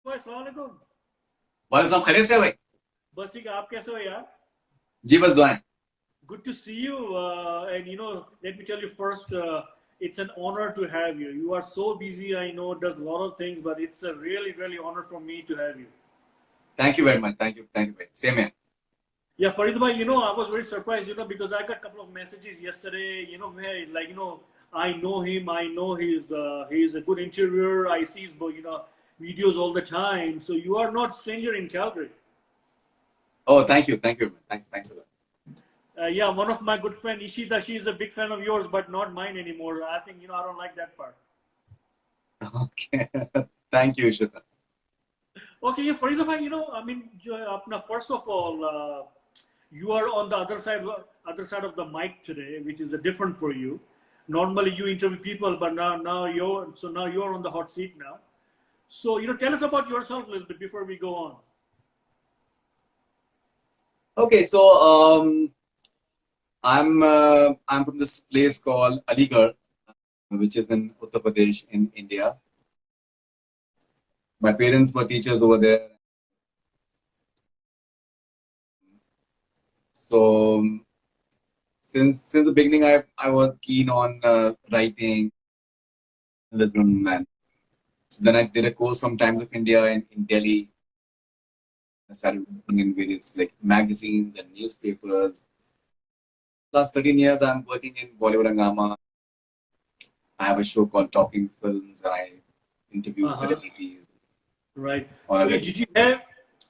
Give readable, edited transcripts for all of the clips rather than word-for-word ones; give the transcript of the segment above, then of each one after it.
भाई अस्सलाम वालेकुम। वाले साहब खैरियत से है भाई। बस ठीक है, आप कैसे हो यार? जी बस दुआएं। Good to see you. And let me tell you first, it's an honor to have you. You are so busy, I know, does a lot of things, but it's a really, really honor for me to have you. Thank you very much. Thank you भाई, same है। Yeah, Farid bhai, I was very surprised, because I got a couple of messages yesterday, where, like, I know him, I know he's a good interviewer, I see his, videos all the time. So you are not stranger in Calgary. Oh thank you thanks a Yeah, one of my good friend Ishita, she is a big fan of yours, but not mine anymore. I think I don't like that part. Lot. Okay thank you Shweta. Okay, yeah, Farida bhai, I mean, first of all, you are on the other side of the mic today, which is different for you. Normally, you interview people, but now you're on the hot seat now. So tell us about yourself a little bit before we go on. Okay so I'm from this place called Aligarh, which is in Uttar Pradesh in India. My parents were teachers over there. So since the beginning, I was keen on writing, journalism, and so then I did a course from Times of India in Delhi. I started working in various like magazines and newspapers. Last 13 years, I'm working in Bollywood Hangama. I have a show called Talking Films, and I interview Uh-huh. celebrities Right. on a So yeah, regular.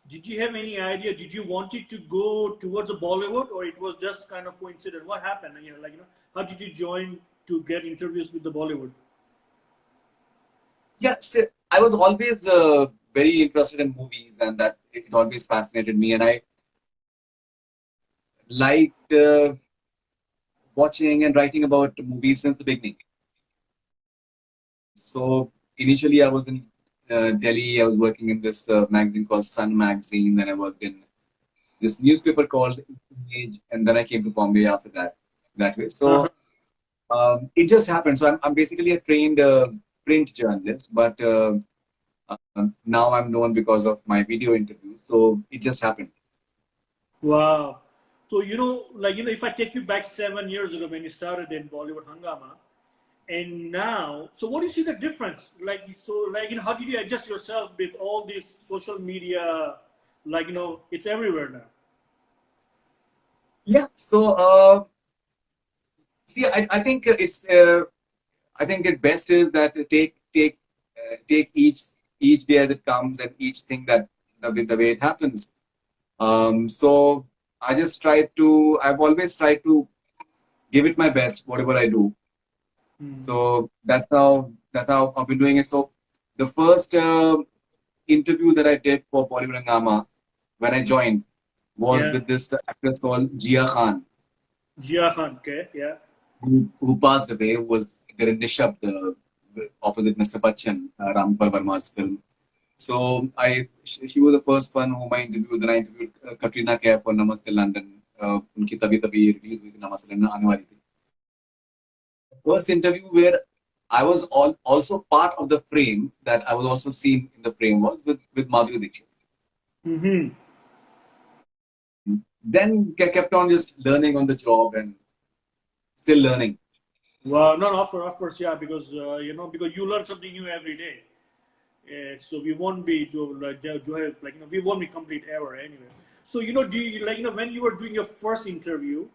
did you have any idea? Did you want it to go towards a Bollywood, or it was just kind of coincident? What happened? How did you join to get interviews with the Bollywood? Yes, I was always very interested in movies, and that it always fascinated me. And I liked watching and writing about movies since the beginning. So initially, I was in Delhi. I was working in this magazine called Sun Magazine. Then I worked in this newspaper called Age, and then I came to Bombay after that. That way. Uh-huh. So it just happened. So I'm basically a trained print journalist, but now I'm known because of my video interviews. So it just happened. Wow. So if I take you back 7 years ago when you started in Bollywood Hangama, and now, so what do you see the difference? How did you adjust yourself with all this social media? It's everywhere now. Yeah. So see, I think I think it best is that take each day as it comes and each thing that the way it happens. So I've always tried to give it my best, whatever I do. Hmm. So that's how I've been doing it. So the first interview that I did for Bollywood Hangama when I joined was Yeah. with this actress called Jia Khan, Jia Khan, okay, yeah. who passed away, who was there in Nishabd, opposite Mr. Bachchan, Rampa Verma's film. So she was the first one whom I interviewed. Then I interviewed Katrina Kaif for Namaste London. उनकी तभी तभी release हुई थी नमस्ते London आने वाली थी. First interview where I was also part of the frame, that I was also seen in the frame, was with Madhuri Dixit. Mm-hmm. Then kept on just learning on the job and still learning. Well, no, no, of course, yeah, because you learn something new every day. So we won't be we won't be complete error anyway. So do you, when you were doing your first interview,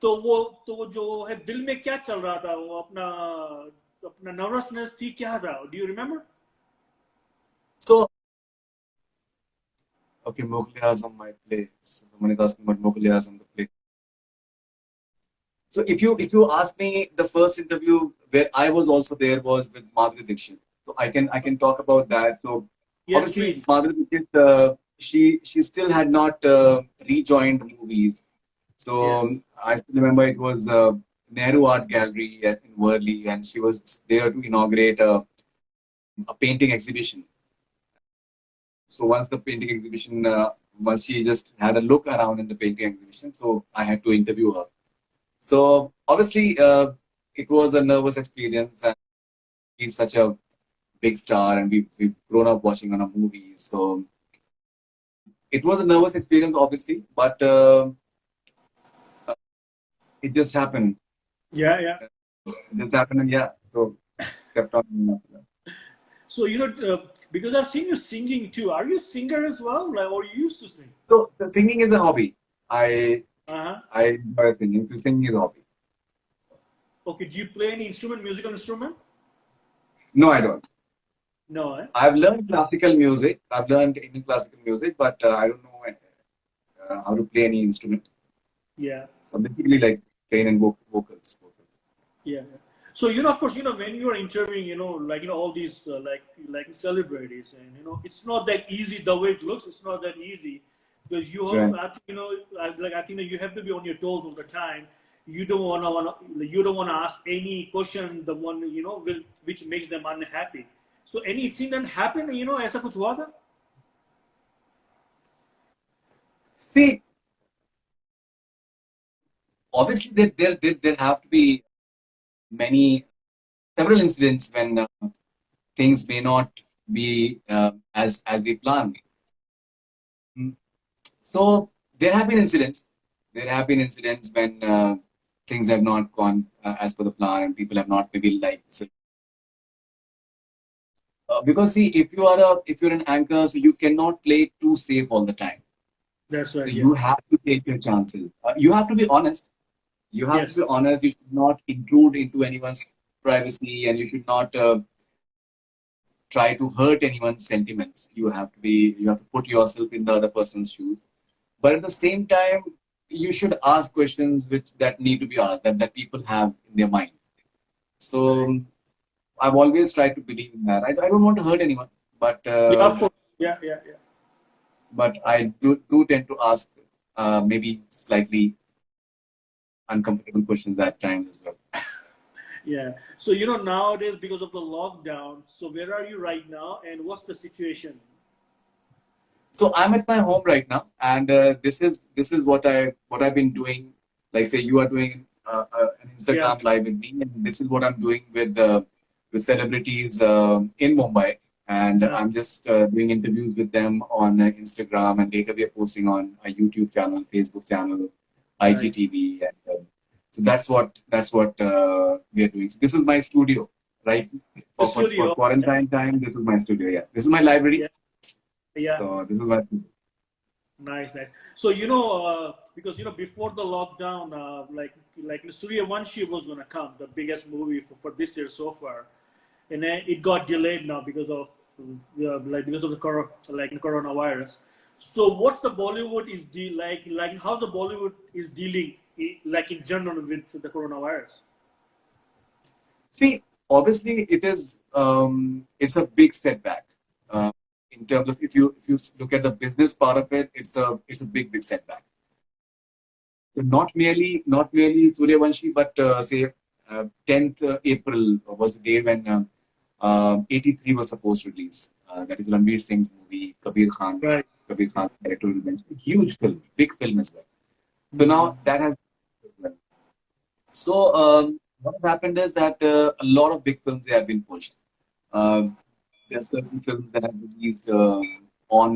तो वो जो है दिल में क्या चल रहा था, वो अपना अपना नर्वसनेस थी, क्या था? Do you remember? So, okay, Mughal Azam, my play. Someone is asking about Mughal Azam, the play. So if you ask me, the first interview where I was also there was with Madhuri Dixit. So I can talk about that. So Yes, obviously please. Madhuri Dixit, she still had not rejoined movies. So Yes. I still remember it was Nehru Art Gallery in Worli, and she was there to inaugurate a painting exhibition. So once the painting exhibition, once she just had a look around in the painting exhibition, so I had to interview her. So obviously, it was a nervous experience, and she's such a big star, and we've grown up watching on a movie. So it was a nervous experience, obviously, but it just happened. Yeah, yeah. It just happened, and yeah, so kept on. So because I've seen you singing too. Are you a singer as well, like, or you used to sing? So the singing is a hobby. I Uh-huh. I enjoy singing. So singing is a hobby. Okay. Do you play any musical instrument? No, I don't. No, eh? I've learned classical music. I've learned Indian classical music, but I don't know how to play any instrument. Yeah. So basically, like plain and vocals. Yeah. Yeah. So of course, when you are interviewing, like all these like celebrities, and it's not that easy the way it looks. It's not that easy because you have, Right. I think, I think that you have to be on your toes all the time. You don't wanna ask any question the one which makes them unhappy. So any incident happen, ऐसा कुछ हुआ था? See, obviously, there have to be several incidents when things may not be as we planned. Mm. So there have been incidents. There have been incidents when things have not gone as per the plan, and people have not maybe liked. So, because see, if you're an anchor, so you cannot play too safe all the time. That's So right. Yeah. you have to take your chances. You have to be honest. You have to be Yes. honest. You should not intrude into anyone's privacy, and you should not try to hurt anyone's sentiments. You have to put yourself in the other person's shoes. But at the same time, you should ask questions that need to be asked, that people have in their mind. So Right. I've always tried to believe in that. I don't want to hurt anyone, but Yeah. Of course. Yeah. Yeah. Yeah. I do tend to ask maybe slightly uncomfortable questions at times as well. Yeah. So nowadays because of the lockdown, so where are you right now, and what's the situation? So I'm at my home right now, and this is what I've been doing. Like say you are doing an Yeah. Instagram live with me, and this is what I'm doing with celebrities in Mumbai, and Uh, I'm just doing interviews with them on Instagram, and later we are posting on a YouTube channel, Facebook channel, right. IGTV, and so that's what we are doing. So this is my studio, right? The For studio. quarantine time, this is my studio. Yeah, this is my library. Yeah. Yeah. So this is what. Nice, nice. So because before the lockdown, like Surya Vanshi was gonna come, the biggest movie for this year so far, and then it got delayed now because of because of the coronavirus. So what's the Bollywood is like how's the Bollywood is dealing like in general with the coronavirus? See, obviously, it's a big setback in terms of if you look at the business part of it, it's a big setback. So not merely Suryavanshi, but say 10th April was the day when 83 was supposed to release. That is Ranveer Singh's movie, Right. Kabir Khan directorial bench. Huge film, big film as well. So Hmm. now that has. So what has happened is that a lot of big films they have been pushed. Uh, there are certain films that have released on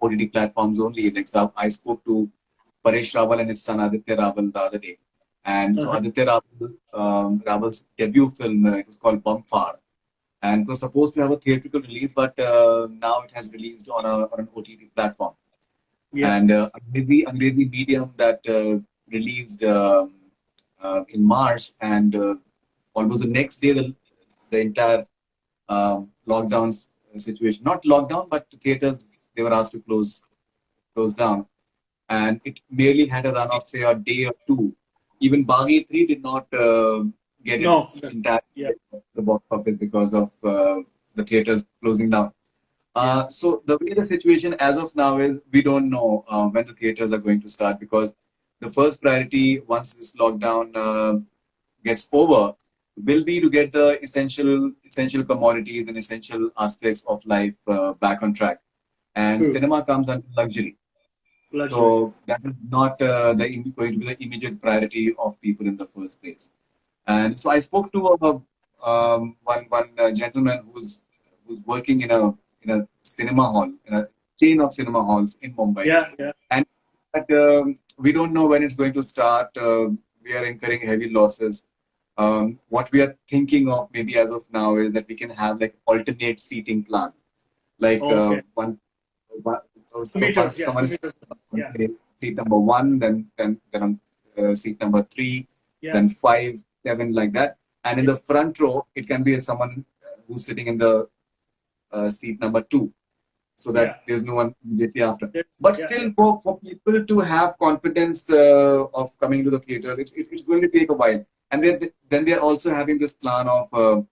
OTT platforms only. Like so I spoke to Paresh Rawal and his son Aditya Rawal the other day, and so Uh-huh. Aditya Rawal's debut film it was called Bumfar, and it was supposed to have a theatrical release, but now it has released on an OTT platform. Yeah. And Angrezi medium that released in March, and almost the next day the entire lockdown situation, not lockdown, but theaters they were asked to close down, and it merely had a run of say a day or two. Even Baghi 3 did not get No. its entire Yeah. the box office because of the theaters closing down. Yeah. So the way the situation as of now is we don't know when the theaters are going to start, because the first priority once this lockdown gets over will be to get the essential commodities and essential aspects of life back on track. And True. cinema comes under luxury. Luxury. So that is not going to be the immediate priority of people in the first place. And so I spoke to one gentleman who's working in a cinema hall, in a chain of cinema halls in Mumbai. Yeah, yeah. And but, we don't know when it's going to start. We are incurring heavy losses. What we are thinking of maybe as of now is that we can have like alternate seating plan. Like Okay. one Two so meters, yeah. someone 2 is meters. on Yeah, seat number one, then on seat number three, yeah, then five, seven, like that. And in yeah, the front row, it can be someone who's sitting in the seat number two, so yeah. that there's no one immediately after. Yeah, But yeah, yeah. still, for people to have confidence of coming to the theaters, it's going to take a while. And then they're also having this plan of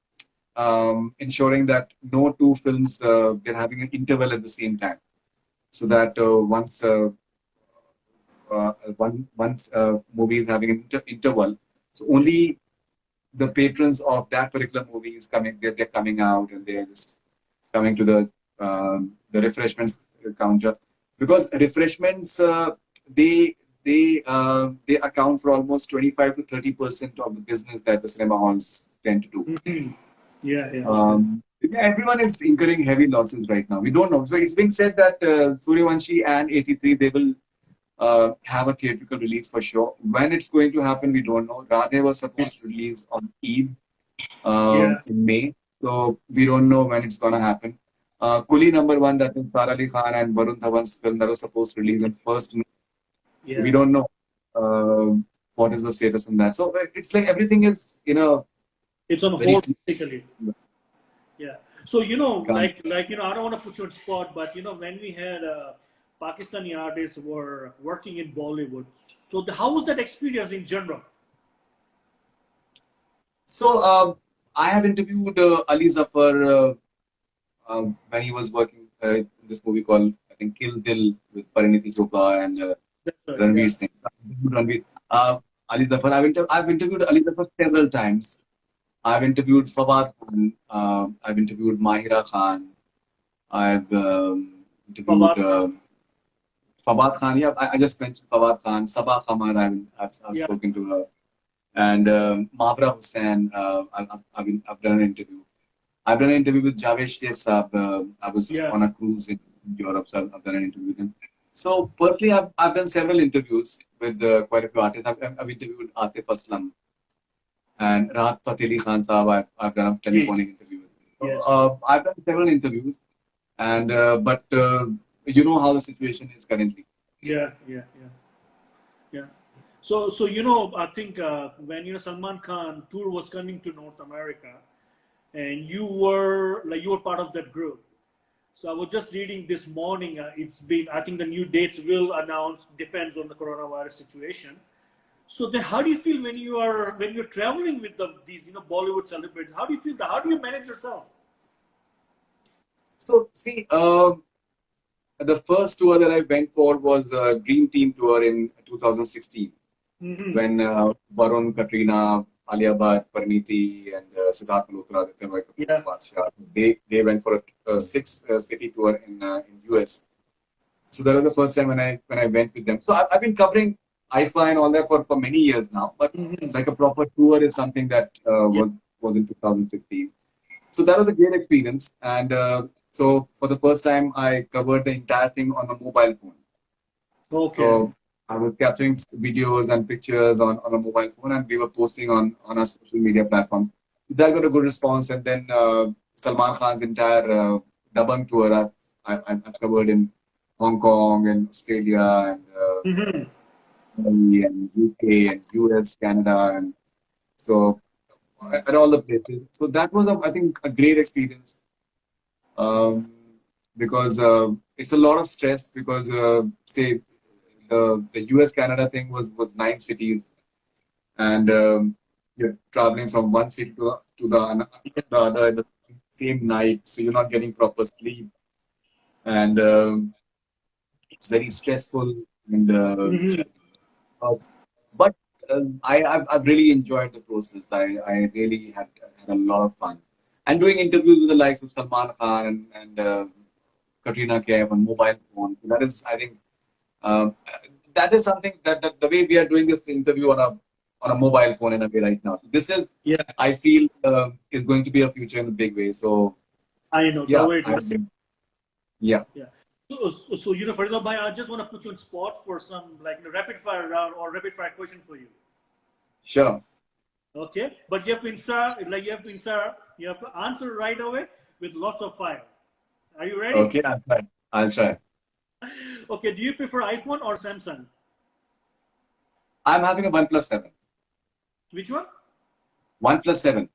ensuring that no two films they're having an interval at the same time, so that once movie is having an interval, so only the patrons of that particular movie is coming. They're coming out and they're just coming to the refreshments counter, because refreshments they account for almost 25 to 30% of the business that the cinema halls tend to do. Mhm. Yeah, yeah. Yeah, everyone is incurring heavy losses right now. We don't know. So it's being said that Suryavanshi and 83 they will have a theatrical release for sure. When it's going to happen, we don't know. Radhe was supposed to release on Eid Yeah, in May, so we don't know when it's gonna happen. Kuli number one, that is Sara Ali Khan and Varun Dhawan's film that was supposed to release on first May. So we yeah. don't know what is the status on that. So it's like everything is It's on very hold basically. Yeah. So calm. I don't want to put you on spot, but when we had Pakistani artists were working in Bollywood, so how was that experience in general? So I have interviewed Ali Zafar when he was working in this movie called, I think, Kill Dil with Parineeti Chopra and That's right. Ranveer Yeah. Singh. Ranveer. Ali Zafar. I've interviewed Ali Zafar several times. I've interviewed Fawad Khan. I've interviewed Mahira Khan. I've interviewed Fawad Khan. Fawad Khan. Yeah, I just mentioned Fawad Khan. Sabah Khamar. I've Yeah. spoken to her. And Mavra Hussain. I've done an interview. I've done an interview with Javed Sheikh Saab. I was Yeah. on a cruise in Europe, so I've done an interview with him. So personally, I've done several interviews with quite a few artists. I've interviewed Atif Aslam and Rahat Fateh Ali Khan Saab. I've done a telephonic interview with him. So, Yes. I've done several interviews, and but you know how the situation is currently. Yeah. Yeah. Yeah. Yeah. So I think when Salman Khan tour was coming to North America, and you were part of that group. So I was just reading this morning. It's been, I think the new dates will announce, depends on the coronavirus situation. So then, how do you feel when you're traveling with these Bollywood celebrities? How do you feel? How do you manage yourself? So see, the first tour that I went for was a Dream Team tour in 2016. Mm-hmm. When Varun, Katrina, Alia Bhatt, Parineeti, and Siddharth Malhotra, Aditya Roy Kapil, Yeah. Badshah, they went for a six-city tour in US. So that was the first time when I went with them. So I've been covering IFA and all that for many years now, but Mm-hmm. like a proper tour is something that Yeah. was in 2016. So that was a great experience, and so for the first time I covered the entire thing on a mobile phone. Okay. So I was capturing videos and pictures on a mobile phone, and we were posting on our social media platforms. That got a good response, and then Salman Khan's entire Dabang tour I've covered in Hong Kong and Australia and Mm-hmm. and UK and US, Canada, and so at all the places. So that was, I think, a great experience um, because it's a lot of stress because say the US Canada thing was 9 cities, and you're traveling from one city the other the same night, so you're not getting proper sleep, and it's very stressful. And Mm-hmm. uh, but I've really enjoyed the process. I really had a lot of fun, and doing interviews with the likes of Salman Khan and Katrina Kaif on mobile phone. That is, I think, um, that is something that the way we are doing this interview on a on a mobile phone in a way right now. So this is, Yeah, I feel, is going to be a future in a big way. So I know the yeah, way it was. yeah, Yeah. So Faridoon bhai, I just want to put you on spot for some like rapid fire round or rapid fire question for you. sure. Okay, but you have to you have to answer right away with lots of fire. Are you ready? Okay, I'll try. I'll try. Okay, do you prefer iPhone or Samsung? I'm having a OnePlus 7. Which one? OnePlus 7.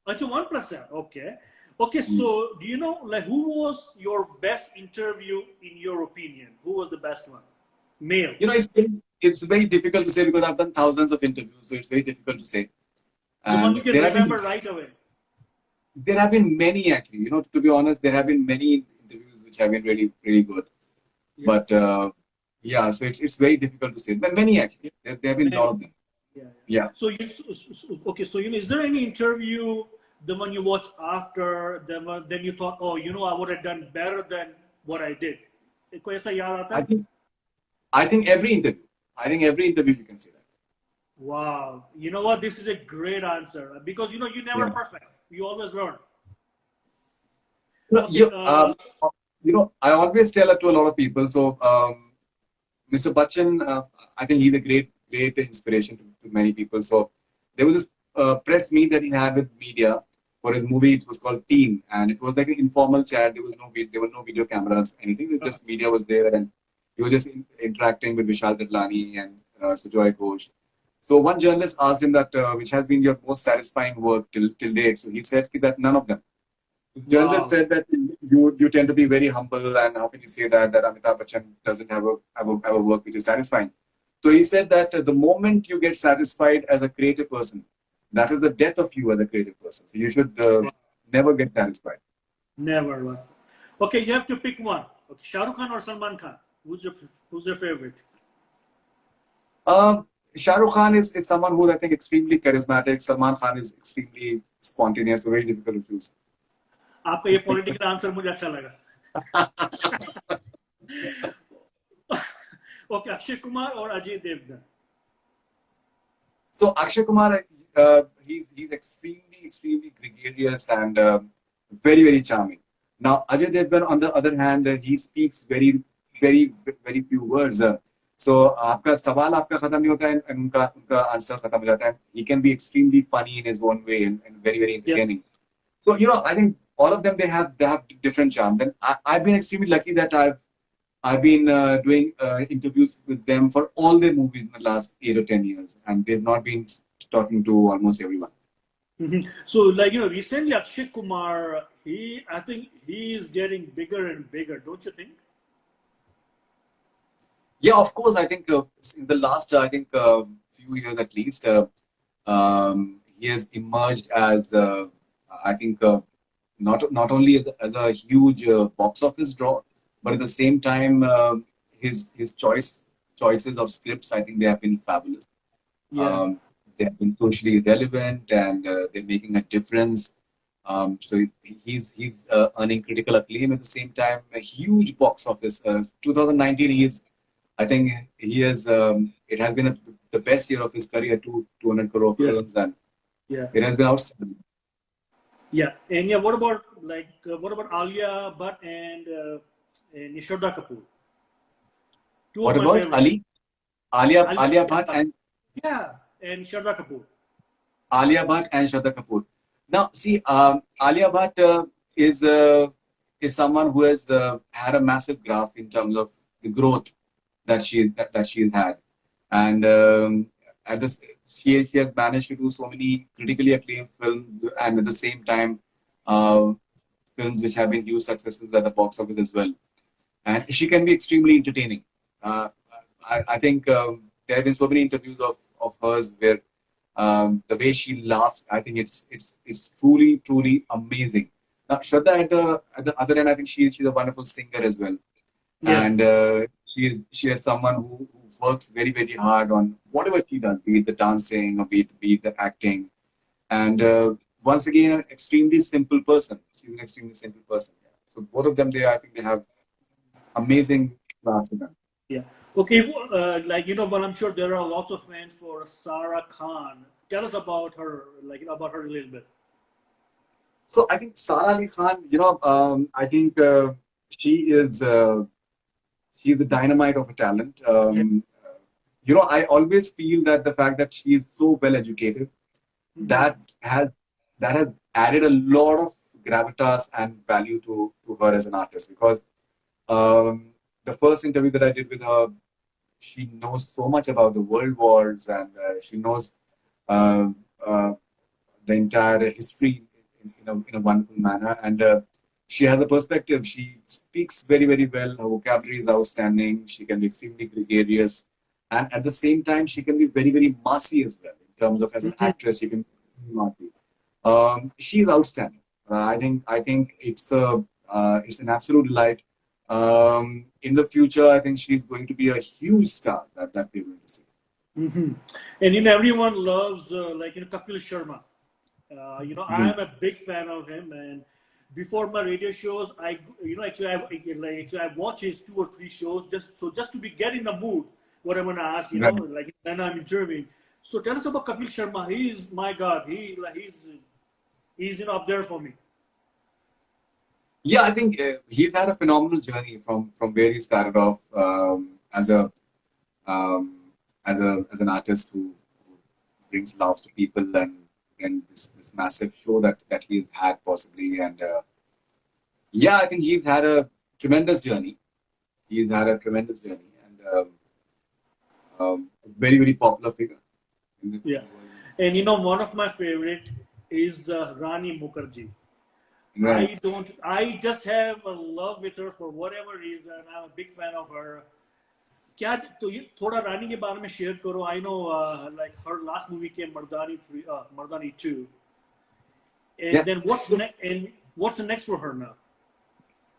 It's a OnePlus 7. Okay. Okay, Hmm. so do you know like who was your best interview in your opinion? Who was the best one? Male. You know, it's very difficult to say because I've done thousands of interviews, so it's very difficult to say. The one And you can remember right away. there have been many actually. You know, to be honest, there have been many interviews which have been really really good. Yeah. But yeah, so it's very difficult to say. But many actually, there have been a lot of them. Yeah. Yeah. So okay. So is there any interview the one you watch after then you thought, oh, I would have done better than what I did? कोई ऐसा याद आता I है? think I think every interview. I think every interview you can say that. Wow. You know what? This is a great answer because you're never Yeah. perfect. You always learn. No, Okay. I always tell it to a lot of people. So, Mr. Bachchan, I think he's a great inspiration to many people. So, there was this press meet that he had with media for his movie. It was called Team, and it was like an informal chat. There were no video cameras, anything. It was just media was there, and he was just interacting with Vishal Dadlani and Sujoy Ghosh. So, one journalist asked him that which has been your most satisfying work till date. So, he said that none of them. The journalist wow. said that you tend to be very humble, and how can you say that Amitabh Bachchan doesn't have a work which is satisfying? So he said that the moment you get satisfied as a creative person, that is the death of you as a creative person. So you should never get satisfied. Never. Okay, you have to pick one. Okay, Shahrukh Khan or Salman Khan? Who's your favorite? Shahrukh Khan is someone who's I think extremely charismatic. Salman Khan is extremely spontaneous, so very difficult to choose. आपका ये political answer मुझे अच्छा लगा. Okay, Akshay Kumar or Ajay Devgan? So Akshay Kumar, he's extremely gregarious and very charming. Now Ajay Devgan, on the other hand, he speaks very few words. So आपका सवाल आपका खत्म नहीं होता है, उनका आंसर खत्म हो जाता है. He can be extremely funny in his own way and very entertaining. Yeah. So I think all of them they have different charms. And I've been extremely lucky that I've been doing interviews with them for all their movies in the last 8 or 10 years, and they've not been talking to almost everyone. Mm-hmm. So, recently Akshay Kumar, I think he is getting bigger and bigger, don't you think? Yeah, of course. I think in the last, few years at least, he has emerged as, I think, not only as a huge box office draw, but at the same time, his choices of scripts, I think they have been fabulous. Yeah. They have been socially relevant and they're making a difference. So he's earning critical acclaim at the same time. A huge box office. 2019, I think he has. It has been the best year of his career. 200 crore films, and it has been outstanding. Yeah, and what about Alia Bhatt and Shraddha Kapoor? What about Alia Bhatt and Shraddha Kapoor. Alia Bhatt and Shraddha Kapoor. Now, see, Alia Bhatt is someone who has had a massive graph in terms of the growth that she's had, and she has managed to do so many critically acclaimed films, and at the same time, films which have been huge successes at the box office as well. And she can be extremely entertaining. I think there have been so many interviews of hers where the way she laughs, I think it's truly amazing. Now, Shraddha at the other end, I think she's a wonderful singer as well, and she is someone who works very hard on whatever she does, be it the dancing or be it the acting, and once again, an extremely simple person. She's an extremely simple person. Yeah. So both of them, I think they have amazing class in them. Yeah. Okay, well, I'm sure there are lots of fans for Sara Khan. Tell us about her, about her a little bit. So I think Sara Ali Khan, I think she is she's the dynamite of a talent. Yeah. I always feel that the fact that she is so well educated, that has added a lot of gravitas and value to her as an artist, because the first interview that I did with her, she knows so much about the world wars, and she knows uh, uh, the entire history in a wonderful manner. And she has a perspective. She speaks very, very well. Her vocabulary is outstanding. She can be extremely gregarious. And at the same time, she can be very, very massy as well. In terms of as an actress, she can be massy. She's outstanding. I think it's an absolute delight. In the future, I think she's going to be a huge star that we're going to see. And everyone loves Kapil Sharma. I am a big fan of him, and before my radio shows, I watch his 2 or 3 shows just to be get in the mood. What I'm gonna ask, then I'm interviewing. So tell us about Kapil Sharma. He is, my God, he's up there for me. Yeah, I think he's had a phenomenal journey from where he started off as a um, as an artist who brings love to people, and this massive show that he's had possibly. And yeah, I think he's had a tremendous journey. He's had a tremendous journey, and a very, very popular figure. Yeah, and one of my favorite is Rani Mukherjee. Right. I just have a love with her for whatever reason. I'm a big fan of her. क्या तो ये थोड़ा रानी के बारे में share करो. I know like her last movie came Mardani 2, and Yeah. then what's the next for her now?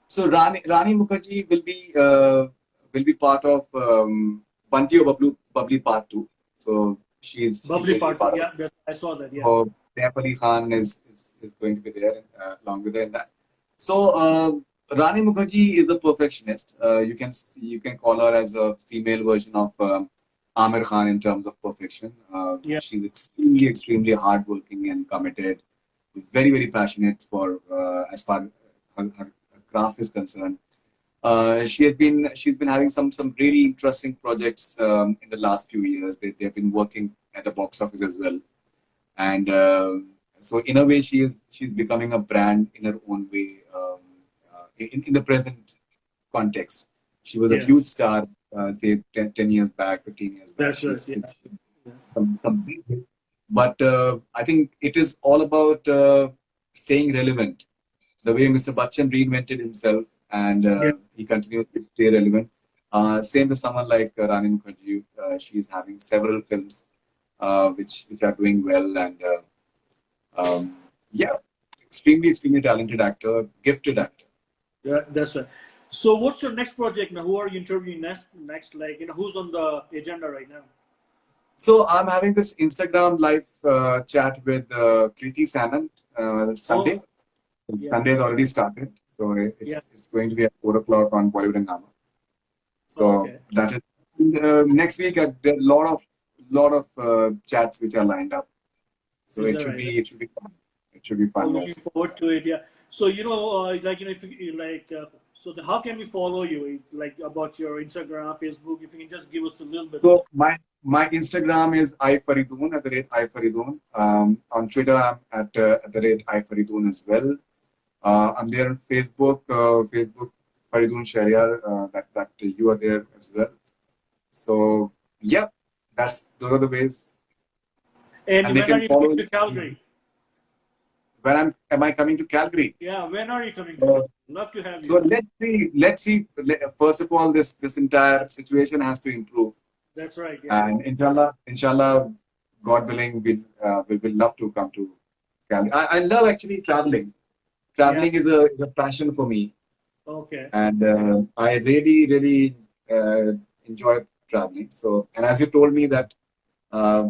So Rani Mukherjee will be part of Bunty or Bubbly Part 2. So she's Bubbly Part 2. Yeah, I saw that. Yeah. So Saif Ali Khan is going to be there along with her in that. So Rani Mukherjee is a perfectionist. You can call her as a female version of Amir Khan in terms of perfection. Yeah. She's extremely hardworking and committed, very, very passionate for as far as her craft is concerned. She's been having some really interesting projects in the last few years. They've been working at the box office as well, and so in a way she's becoming a brand in her own way. In the present context, she was a huge star, say 10 years back, 15 years back. That's right. Yeah. Some big hits. But I think it is all about staying relevant. The way Mr. Bachchan reinvented himself, and he continues to stay relevant. Same with someone like Rani Mukherjee. She is having several films which are doing well, and extremely talented actor, gifted actor. Yeah, that's right. So what's your next project now? Who are you interviewing next? Who's on the agenda right now? So I'm having this Instagram live chat with Kriti Sanon Sunday. Sunday has already started, so it's going to be at 4 o'clock on Bollywood and Nama. So that is next week. There are a lot of chats which are lined up. So it should be fun. It should be fun. I'm looking forward to it. Yeah. So if you how can we follow you? About your Instagram, Facebook? If you can just give us a little bit. So my Instagram is @Faridoon @Faridoon. On Twitter, I'm at @Faridoon as well. I'm there on Facebook. Facebook Faridoon Shahryar. That you are there as well. So yeah, those are the ways. And when are you coming to Calgary? Am I coming to Calgary? Yeah, when are you coming to? Love to have you. So let's see. First of all, this entire situation has to improve. That's right. Yeah. And inshallah, God willing, we'll love to come to Calgary. I love actually traveling. Traveling is a passion for me. Okay. And I really enjoy traveling. So, and as you told me that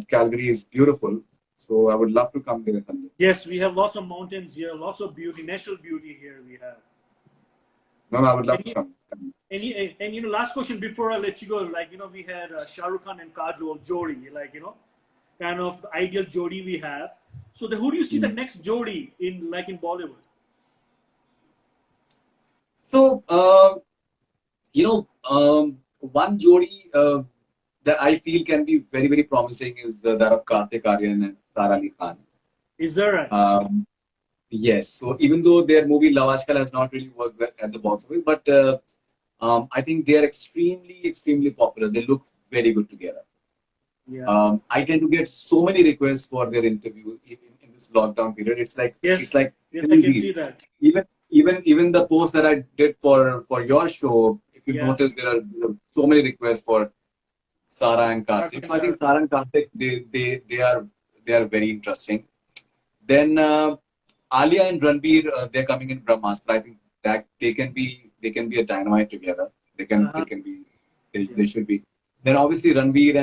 Calgary is beautiful. So I would love to come there someday. Yes, we have lots of mountains here, lots of beauty, natural beauty here we have. No, I would love to come. And you know, last question before I let you go, like, you know, we had Shahrukh Khan and Kajol Jodi, like, you know, kind of the ideal Jodi we have. So who do you see the next Jodi in, like, in Bollywood? So, one Jodi that I feel can be very, very promising is that of Kartik, Aaryan and Sara Khan. Is that right? Yes. So even though their movie Love Aajkal has not really worked well at the box office, but I think they are extremely, extremely popular. They look very good together. Yeah. I tend to get so many requests for their interview in this lockdown period. It's like Yes, I can see that. Even the post that I did for your show, if you notice, there are so many requests for Sara and Kartik. So I think Sara and Kartik they are very interesting. Then Alia and Ranveer, they're coming in Brahmastra. I think that they can be a dynamite together. They can be they should be. Then obviously Ranveer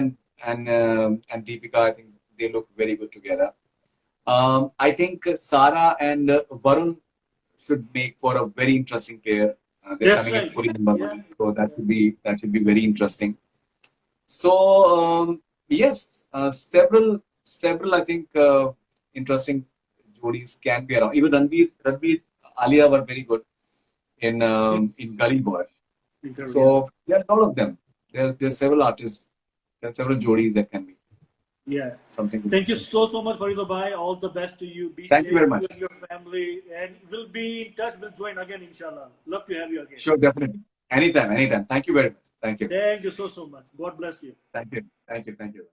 and Deepika, I think they look very good together. I think Sara and Varun should make for a very interesting pair. They're coming in fully number one, so that should be very interesting. So yes, several I think interesting jodis can be around. Even Ranveer, Alia were very good in Gully Boy. So there are all of them. There are several artists. There are several jodis that can be. Yeah. Something. Thank you so much, Faridoon bhai. All the best to you. Be Thank safe, you very much. you and your family, and we'll be in touch. We'll join again, inshallah. Love to have you again. Sure, definitely. Anytime. Thank you very much. Thank you. Thank you so much. God bless you. Thank you.